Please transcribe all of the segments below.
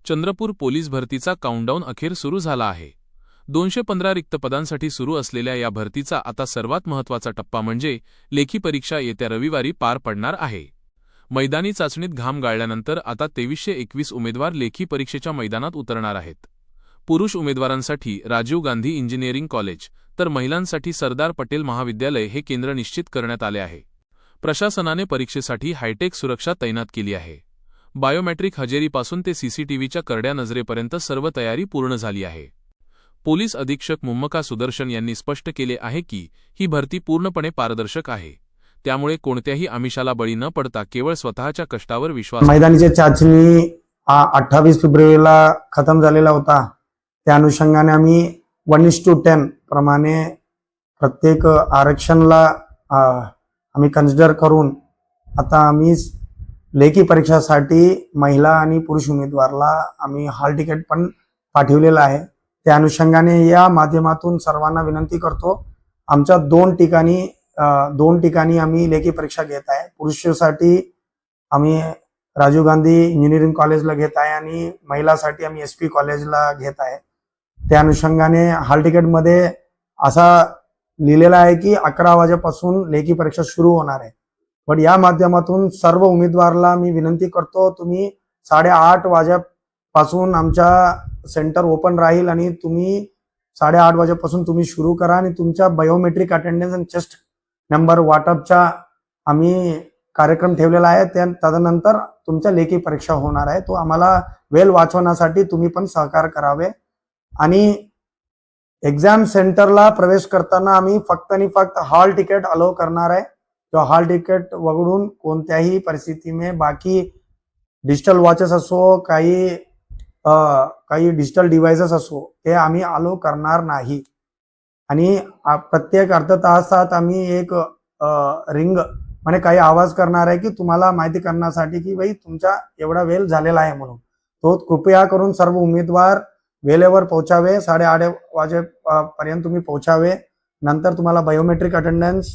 Chandrapur police भरतीचा countdown अखेर सुरू झाला आहे। 215 रिक्त पदांसाठी सुरू असलेल्या या भरतीचा आता सर्वात महत्त्वाचा टप्पा म्हणजे लेखी परीक्षा येत्या रविवारी पार पडणार आहे। मैदानी चाचणीत घाम गाळल्यानंतर आता 2321 उमेदवार लेखी परीक्षेच्या मैदानात उतरणार आहेत। पुरुष उमेदवारांसाठी राजीव गांधी इंजिनिअरिंग कॉलेज तर महिलांसाठी सरदार पटेल महाविद्यालय हे केंद्र निश्चित करण्यात आले आहे। प्रशासनाने परीक्षेसाठी हायटेक सुरक्षा तैनात केली आहे। बायोमेट्रिक हजेरीपासून ते सीसीटीव्हीच्या करड्या नजरेपर्यंत सर्व तयारी पूर्ण झाली आहे। पोलीस अधीक्षक मुम्मका सुदर्शन यांनी स्पष्ट केले आहे की ही भरती पूर्णपणे पारदर्शक आहे, त्यामुळे कोणत्याही आमिषाला बळी न पडता केवळ स्वतःच्या कष्टावर विश्वास। मैदानीची चाचणी 28 फेब्रुवारीला खतम झालेला होता। त्या अनुषंगाने आम्ही 1:10 प्रमाणे प्रत्येक आरक्षणला आम्ही कन्सिडर करून आता आम्ही लेखी परीक्षासाठी महिला आणि पुरुष उमेदवारला आम्ही हॉल तिकीट पण पाठवलेलं आहे। त्या अनुषंगाने या माध्यमातून सर्वांना विनंती करतो, आमच्या दोन ठिकाणी आम्ही लेखी परीक्षा घेत आहे। पुरुषासाठी आम्ही राजीव गांधी इंजिनिअरिंग कॉलेजला घेत आहे आणि महिलासाठी आम्ही SP कॉलेजला घेत आहे। त्या अनुषंगाने हॉल तिकीटमध्ये असा लिहिलेला आहे की 11 वाजेपासून लेखी परीक्षा सुरू होणार आहे। पण या माध्यमातून सर्व उमेदवाराला मी विनंती करतो, तुम्ही 8:30 वाजेपासून आमच्या सेंटर ओपन राहील आणि तुम्ही 8:30 वाजेपासून तुम्ही सुरू करा आणि तुमच्या बायोमेट्रिक अटेंडन्स आणि चेस्ट नंबर वाटपचा आम्ही कार्यक्रम ठेवलेला आहे। तदनंतर तुमच्या लेखी परीक्षा होणार आहे। तो आम्हाला वेळ वाचवण्यासाठी तुम्ही पण सहकार्य करावे आणि एक्झाम सेंटरला प्रवेश करताना आम्ही फक्त आणि फक्त हॉल तिकीट अलाउ करणार आहे। तो हॉल तिकीट वगळून कोणत्याही परिस्थितीमध्ये बाकी डिजिटल वॉचेस असो, काही डिजिटल डिव्हाइसेस असो, ते आम्ही अलाउ करणार नाही। आणि प्रत्येक अर्धा तासात आम्ही एक रिंग म्हणजे काही आवाज करणार आहे की तुम्हाला माहिती करण्यासाठी की भाई तुमचा एवढा वेळ झालेला आहे म्हणून। तो कृपया करून सर्व उमेदवार वेळेवर पोहोचावे, 8:30 वाजेपर्यंत तुम्ही पोहोचावे। नंतर तुम्हाला बायोमेट्रिक अटेंडन्स,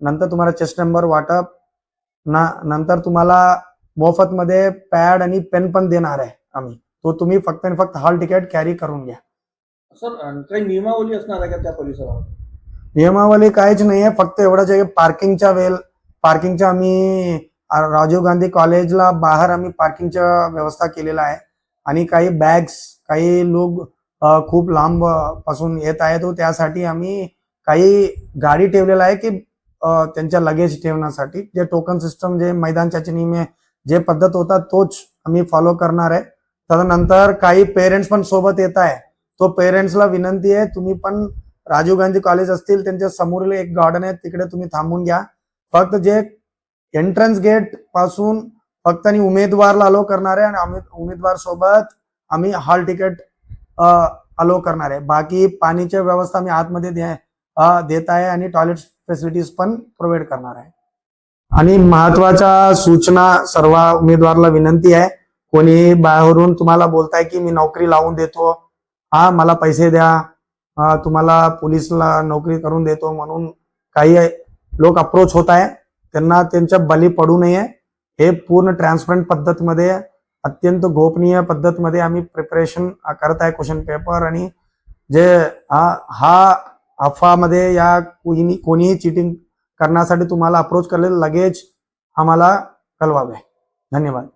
नंतर तुम्हाला चेस्ट नंबर वाटप, नंतर तुम्हाला मोफतमध्ये पॅड आणि पेन पण देणार आहे आम्ही। तो तुम्ही फक्त आणि फक्त हॉल तिकीट कॅरी करून घ्या। सर काही नियमावली असणार आहे का त्या परिसरामध्ये? नियमावली काहीच नाही आहे, फक्त एवढंच आहे की पार्किंगच्या आम्ही राजीव गांधी कॉलेजला बाहेर आम्ही पार्किंगच्या व्यवस्था केलेला आहे। आणि काही बॅग्स, काही लोक खूप लांब पासून येत आहेत, तो त्यासाठी आम्ही काही गाडी ठेवलेला आहे की त्यांच्या लगेज ठेवण्यासाठी। जे टोकन सिस्टम जे मैदान चाचणी जे पद्धत होता तोच आम्ही फॉलो करणार आहे। तदनंतर काही पेरेंट्स पण सोबत येत आहे, तो पेरेंट्सला विनंती आहे तुम्ही पण राजीव गांधी कॉलेज असतील त्यांच्या समोरील एक गार्डन आहे तिकडे तुम्ही थांबून घ्या। फक्त जे एंट्रन्स गेट पासून फक्त आणि उमेदवारला अलाउ करणार आहे आणि उमेदवार सोबत आम्ही हॉल तिकीट अलाउ करणार आहे। बाकी पाणीची व्यवस्था आम्ही आतमध्ये देत आहे आणि टॉयलेट फॅसिलिटीज पण प्रोव्हाइड करणार आहे। आणि महत्वाच्या सूचना सर्व उमेदवाराला विनंती आहे, कोणी बाहेरून तुम्हाला बोलताय की मी नोकरी लावून देतो, मला पैसे द्या, तुम्हाला पोलिसला नोकरी करून देतो म्हणून काही लोक अप्रोच होत आहे, त्यांना त्यांच्या बली पडू नये। हे पूर्ण ट्रान्सपरंट पद्धतीमध्ये, अत्यंत गोपनीय पद्धतीमध्ये आम्ही प्रिपरेशन करत आहे क्वेश्चन पेपर। आणि जे हा अफवामध्ये या कोणीही चीटिंग करण्यासाठी तुम्हाला अप्रोच करले लगेच आम्हाला कळवावे। धन्यवाद।